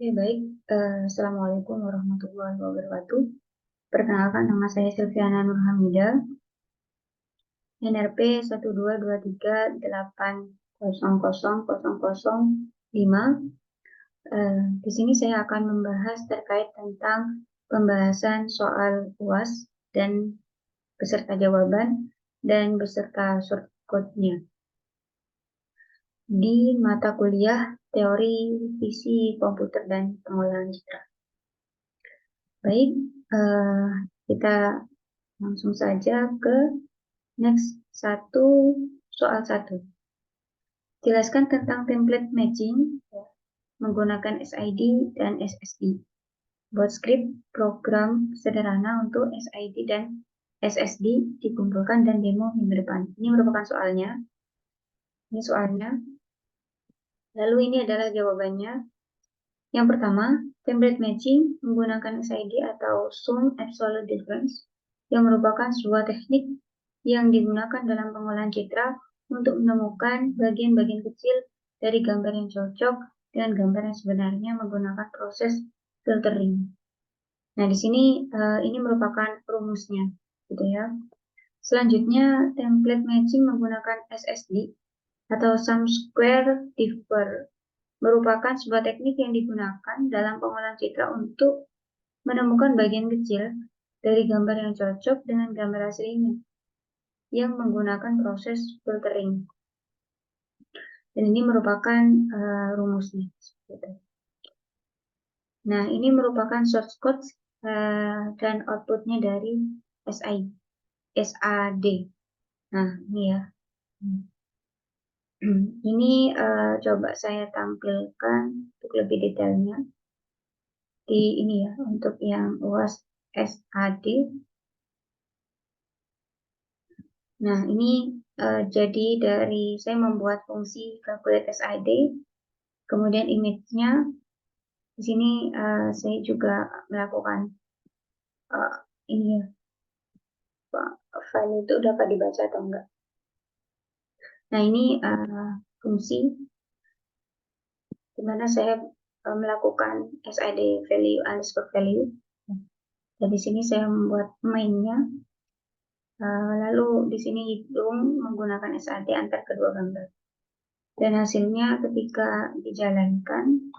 Oke, baik. Assalamualaikum warahmatullahi wabarakatuh. Perkenalkan, nama saya Silviana Nurhamida, NRP 12328000005. Di sini saya akan membahas terkait tentang pembahasan soal UAS dan beserta jawaban dan beserta shortcode-nya di mata kuliah Teori Visi Komputer dan Pengolahan Citra. Baik, kita langsung saja ke next soal 1. Jelaskan tentang template matching menggunakan SID dan SSD. Buat script program sederhana untuk SID dan SSD dikumpulkan dan demo minggu depan. Ini merupakan soalnya. Ini soalnya. Lalu ini adalah jawabannya. Yang pertama, template matching menggunakan SID atau Sum Absolute Difference yang merupakan sebuah teknik yang digunakan dalam pengolahan citra untuk menemukan bagian-bagian kecil dari gambar yang cocok dengan gambar yang sebenarnya menggunakan proses filtering. Nah, di sini ini merupakan rumusnya, gitu ya. Selanjutnya, template matching menggunakan SSD atau Sum Square Differ merupakan sebuah teknik yang digunakan dalam pengolahan citra untuk menemukan bagian kecil dari gambar yang cocok dengan gambar aslinya yang menggunakan proses filtering. Dan ini merupakan rumusnya. Nah, ini merupakan source code dan outputnya dari SAD. Nah, ini ya. Ini coba saya tampilkan untuk lebih detailnya. Di ini ya, untuk yang UAS SAD. Nah, ini jadi dari saya membuat fungsi calculate SID, kemudian image-nya. Di sini saya juga melakukan ini ya, file itu dapat dibaca atau enggak. Nah, ini fungsi di mana saya melakukan SID value underscore value. Dan di sini saya membuat main-nya. Lalu di sini hitung menggunakan SAD antar kedua gambar. Dan hasilnya ketika dijalankan,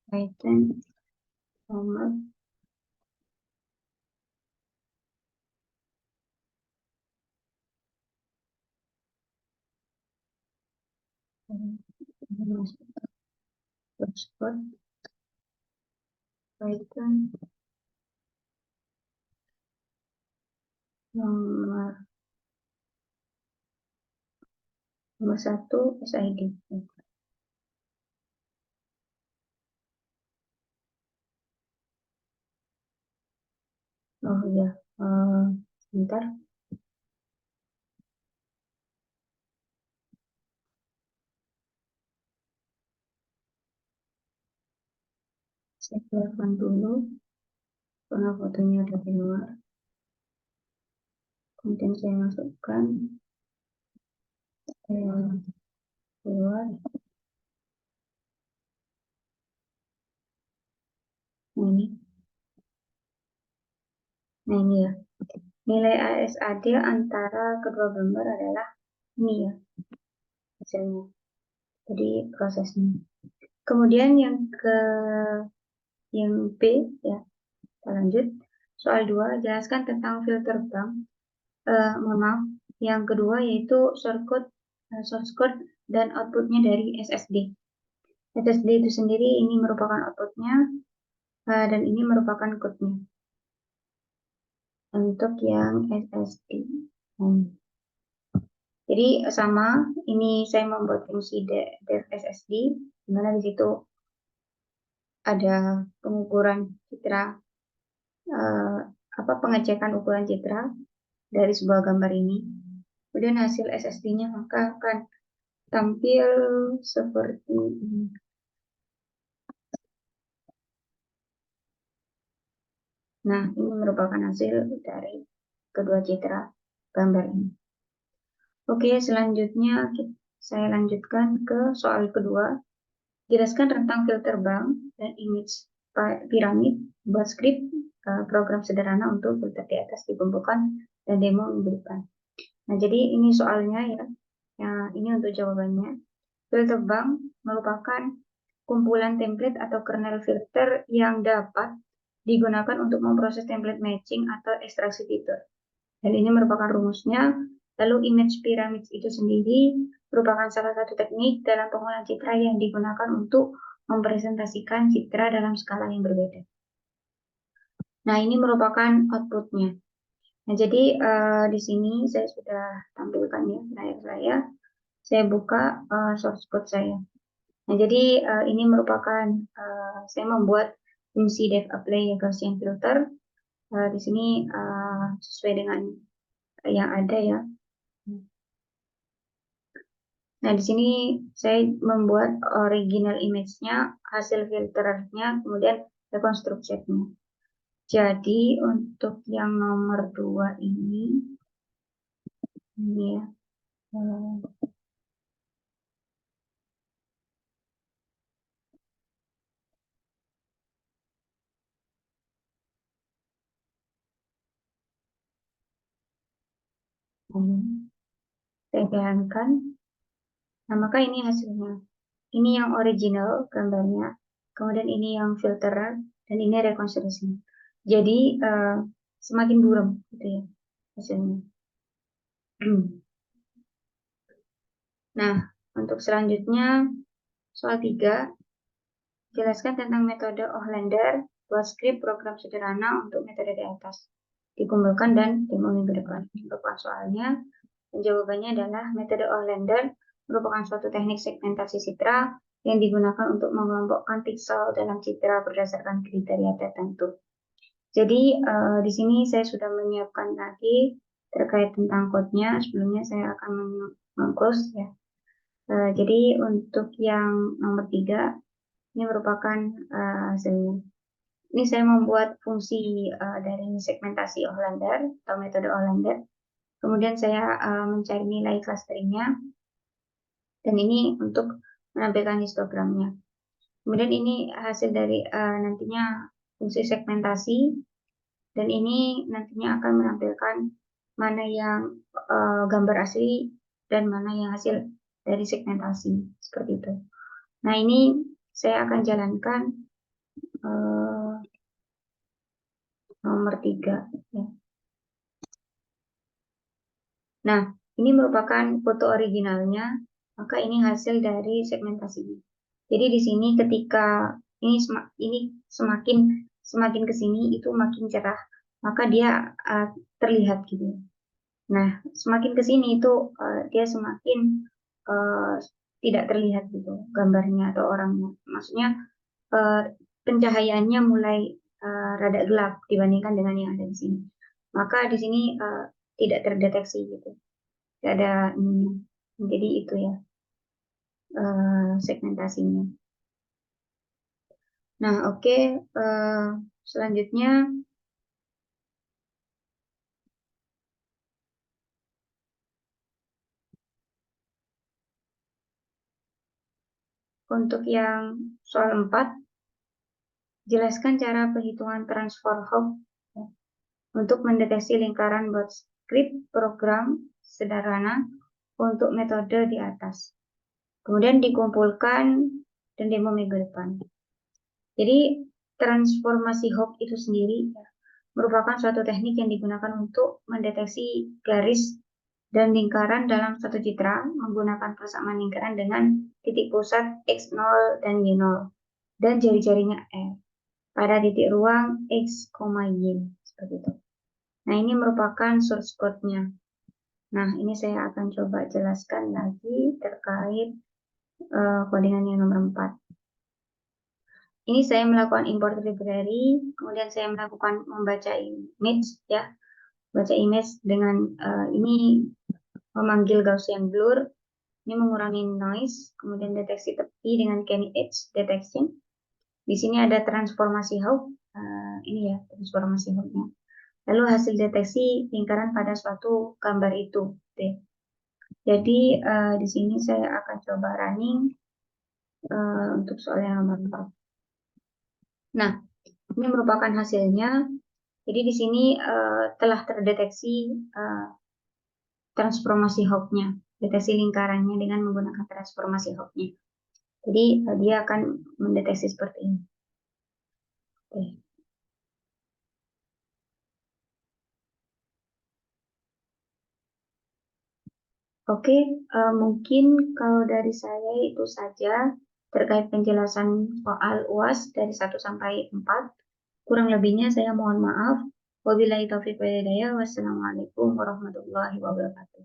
Python nomor Python nomor 1 SID. Oh ya, sebentar. Saya keluarkan dulu karena fotonya ada di luar. Kemudian saya masukkan keluar. Nah ini ya. Nilai ASAD antara kedua gambar adalah ini ya hasilnya. Jadi prosesnya. Kemudian yang B ya. Kita lanjut. Soal 2, jelaskan tentang filter bank. Mohon maaf. Yang kedua yaitu source code dan outputnya dari SSD. SSD itu sendiri ini merupakan outputnya dan ini merupakan code-nya. Untuk yang SSD. Jadi sama, ini saya membuat fungsi dev SSD, di mana di situ ada pengukuran citra, pengecekan ukuran citra dari sebuah gambar ini. Kemudian hasil SSD-nya maka akan tampil seperti ini. Nah, ini merupakan hasil dari kedua citra gambar ini. Oke, selanjutnya saya lanjutkan ke soal kedua. Jelaskan tentang filter bank dan image piramid, buat script program sederhana untuk filter di atas, dikumpulkan, dan demo minggu depan. Nah, jadi ini soalnya ya. Ini untuk jawabannya. Filter bank merupakan kumpulan template atau kernel filter yang dapat digunakan untuk memproses template matching atau ekstraksi fitur. Dan ini merupakan rumusnya. Lalu image pyramid itu sendiri merupakan salah satu teknik dalam pengolahan citra yang digunakan untuk mempresentasikan citra dalam skala yang berbeda. Nah, ini merupakan outputnya. Nah, jadi di sini saya sudah tampilkan ya layar saya. Saya buka source code saya. Nah, jadi ini merupakan saya membuat fungsi dev apply Gaussian filter. Di sini sesuai dengan yang ada ya. Nah, di sini saya membuat original image-nya, hasil filternya, kemudian reconstruction-nya. Jadi untuk yang nomor 2 ini ya. Saya jalankan. Nah, maka ini hasilnya. Ini yang original gambarnya, kemudian ini yang filter, dan ini reconstruction. Jadi semakin buram gitu ya hasilnya. Nah, untuk selanjutnya soal 3, jelaskan tentang metode Ohlander buat script program sederhana untuk metode di atas. Dikumpulkan dan demo minggu depan. Merupakan soalnya, dan jawabannya adalah metode Ohlander merupakan suatu teknik segmentasi citra yang digunakan untuk mengelompokkan pixel dalam citra berdasarkan kriteria tertentu. Jadi di sini saya sudah menyiapkan lagi terkait tentang code-nya. Sebelumnya saya akan meng-close ya. Jadi untuk yang nomor 3 ini merupakan hasilnya. Ini saya membuat fungsi dari segmentasi Ohlander atau metode Ohlander. Kemudian saya mencari nilai clusteringnya. Dan ini untuk menampilkan histogramnya. Kemudian ini hasil dari nantinya fungsi segmentasi. Dan ini nantinya akan menampilkan mana yang gambar asli dan mana yang hasil dari segmentasi. Seperti itu. Nah, ini saya akan jalankan nomor 3 ya. Nah, ini merupakan foto originalnya, maka ini hasil dari segmentasinya. Jadi di sini ketika ini semakin ke sini itu makin cerah, maka dia terlihat gitu. Nah, semakin ke sini itu dia semakin tidak terlihat gitu gambarnya atau orangnya. Maksudnya pencahayaannya mulai rada gelap dibandingkan dengan yang ada di sini. Maka di sini tidak terdeteksi gitu. Tidak ada jadi itu ya segmentasinya. Nah, oke. Selanjutnya untuk yang soal 4, jelaskan cara perhitungan transfer Hopf untuk mendeteksi lingkaran buat script program sederhana untuk metode di atas. Kemudian dikumpulkan dan demo minggu depan. Jadi transformasi Hopf itu sendiri merupakan suatu teknik yang digunakan untuk mendeteksi garis dan lingkaran dalam satu citra menggunakan persamaan lingkaran dengan titik pusat X0 dan Y0 dan jari-jarinya R pada titik ruang X, Y seperti itu. Nah, ini merupakan source code-nya. Nah, ini saya akan coba jelaskan lagi terkait codingan yang nomor 4. Ini saya melakukan import library, kemudian saya melakukan membaca image ya. Baca image dengan ini memanggil Gaussian blur, ini mengurangi noise, kemudian deteksi tepi dengan Kenny Edge detection. Di sini ada transformasi Hopf, ini ya transformasi Hopf-nya. Lalu hasil deteksi lingkaran pada suatu gambar itu. Jadi di sini saya akan coba running. untuk soal yang nomor 4. Nah, ini merupakan hasilnya. Jadi di sini telah terdeteksi transformasi Hawke-nya, deteksi lingkarannya dengan menggunakan transformasi Hawke-nya. Jadi dia akan mendeteksi seperti ini. Oke. Oke, mungkin kalau dari saya itu saja terkait penjelasan soal UAS dari 1 sampai 4. Kurang lebihnya saya mohon maaf. Wabillahi taufiq wal hidayah. Wassalamualaikum warahmatullahi wabarakatuh.